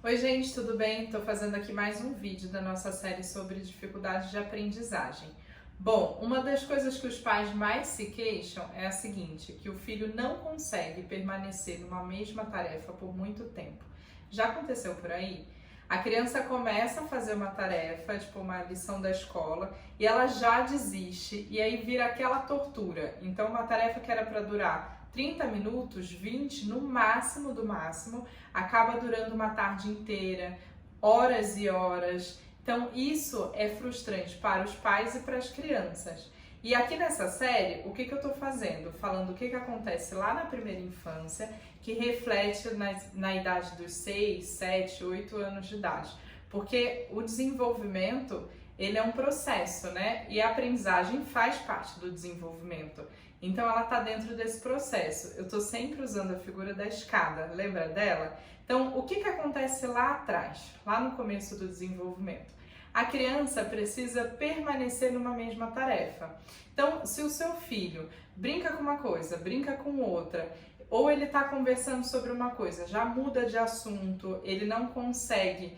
Oi gente, tudo bem? Estou fazendo aqui mais um vídeo da nossa série sobre dificuldades de aprendizagem. Bom, uma das coisas que os pais mais se queixam é a seguinte, que o filho não consegue permanecer numa mesma tarefa por muito tempo. Já aconteceu por aí? A criança começa a fazer uma tarefa, tipo uma lição da escola, e ela já desiste, e aí vira aquela tortura. Então uma tarefa que era para durar 30 minutos, 20 no máximo do máximo, acaba durando uma tarde inteira, horas e horas. Então isso é frustrante para os pais e para as crianças. E aqui nessa série, o que eu estou fazendo? Falando o que acontece lá na primeira infância, que reflete na idade dos 6, 7, 8 anos de idade. Porque o desenvolvimento, ele é um processo, né? E a aprendizagem faz parte do desenvolvimento. Então ela está dentro desse processo. Eu estou sempre usando a figura da escada, lembra dela? Então o que acontece lá atrás, lá no começo do desenvolvimento? A criança precisa permanecer numa mesma tarefa. Então, se o seu filho brinca com uma coisa, brinca com outra, ou ele está conversando sobre uma coisa, já muda de assunto, ele não consegue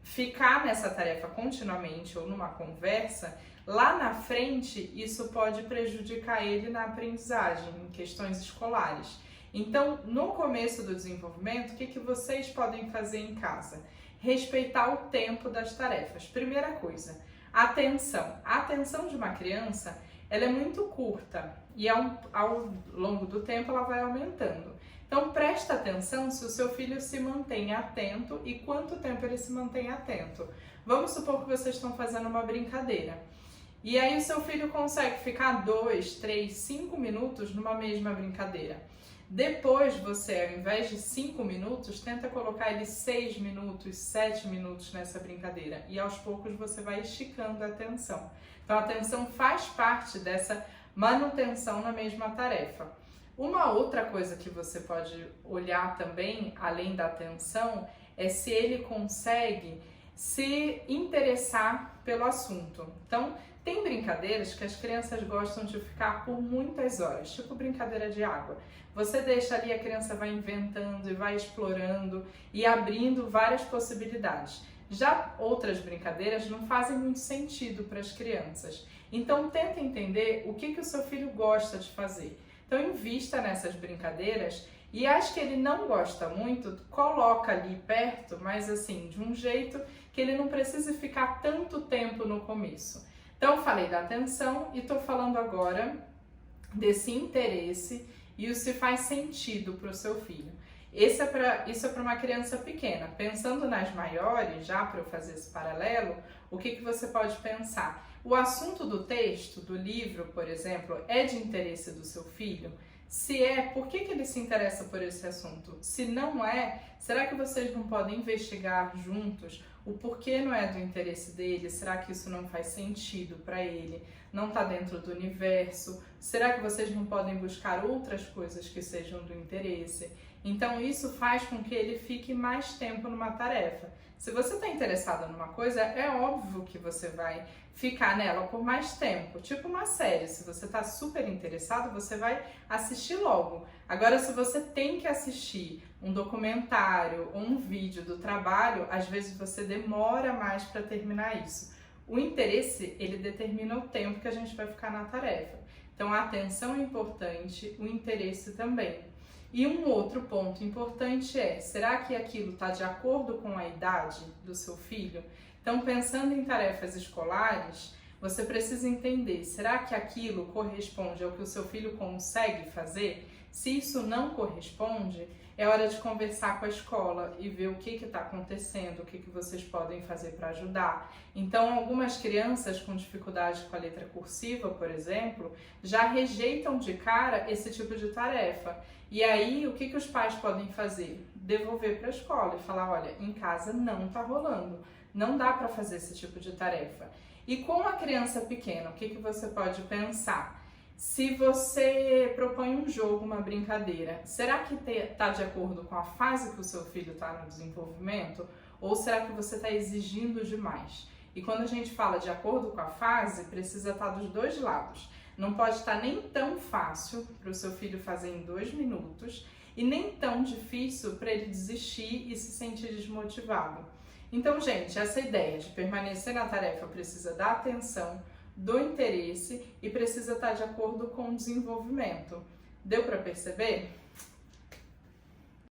ficar nessa tarefa continuamente ou numa conversa, lá na frente isso pode prejudicar ele na aprendizagem, em questões escolares. Então, no começo do desenvolvimento, o que vocês podem fazer em casa? Respeitar o tempo das tarefas. Primeira coisa, atenção. A atenção de uma criança, ela é muito curta e ao longo do tempo ela vai aumentando. Então presta atenção se o seu filho se mantém atento e quanto tempo ele se mantém atento. Vamos supor que vocês estão fazendo uma brincadeira. E aí o seu filho consegue ficar 2, 3, 5 minutos numa mesma brincadeira. Depois você, ao invés de 5 minutos, tenta colocar ele 6 minutos, 7 minutos nessa brincadeira. E aos poucos você vai esticando a atenção. Então a atenção faz parte dessa manutenção na mesma tarefa. Uma outra coisa que você pode olhar também, além da atenção, é se ele consegue se interessar pelo assunto. Então, tem brincadeiras que as crianças gostam de ficar por muitas horas, tipo brincadeira de água. Você deixa ali, a criança vai inventando e vai explorando e abrindo várias possibilidades. Já outras brincadeiras não fazem muito sentido para as crianças. Então, tenta entender o que o seu filho gosta de fazer. Então, invista nessas brincadeiras e as que ele não gosta muito, coloca ali perto, mas assim, de um jeito que ele não precise ficar tanto tempo no começo. Então, eu falei da atenção e estou falando agora desse interesse e o se faz sentido para o seu filho. Isso é para uma criança pequena. Pensando nas maiores, já para eu fazer esse paralelo, o que você pode pensar? O assunto do texto, do livro, por exemplo, é de interesse do seu filho? Se é, por que ele se interessa por esse assunto? Se não é, será que vocês não podem investigar juntos o porquê não é do interesse dele? Será que isso não faz sentido para ele? Não está dentro do universo? Será que vocês não podem buscar outras coisas que sejam do interesse? Então isso faz com que ele fique mais tempo numa tarefa. Se você está interessado numa coisa, é óbvio que você vai ficar nela por mais tempo. Tipo uma série, se você está super interessado, você vai assistir logo. Agora, se você tem que assistir um documentário ou um vídeo do trabalho, às vezes você demora mais para terminar isso. O interesse, ele determina o tempo que a gente vai ficar na tarefa. Então, a atenção é importante, o interesse também. E um outro ponto importante é, será que aquilo está de acordo com a idade do seu filho? Então, pensando em tarefas escolares, você precisa entender, será que aquilo corresponde ao que o seu filho consegue fazer? Se isso não corresponde, é hora de conversar com a escola e ver o que está acontecendo, o que vocês podem fazer para ajudar. Então, algumas crianças com dificuldade com a letra cursiva, por exemplo, já rejeitam de cara esse tipo de tarefa. E aí, o que os pais podem fazer? Devolver para a escola e falar, olha, em casa não está rolando, não dá para fazer esse tipo de tarefa. E com a criança pequena, o que você pode pensar? Se você propõe um jogo, uma brincadeira, será que está de acordo com a fase que o seu filho está no desenvolvimento? Ou será que você está exigindo demais? E quando a gente fala de acordo com a fase, precisa estar dos dois lados. Não pode estar nem tão fácil para o seu filho fazer em 2 minutos e nem tão difícil para ele desistir e se sentir desmotivado. Então, gente, essa ideia de permanecer na tarefa precisa da atenção, do interesse e precisa estar de acordo com o desenvolvimento. Deu para perceber?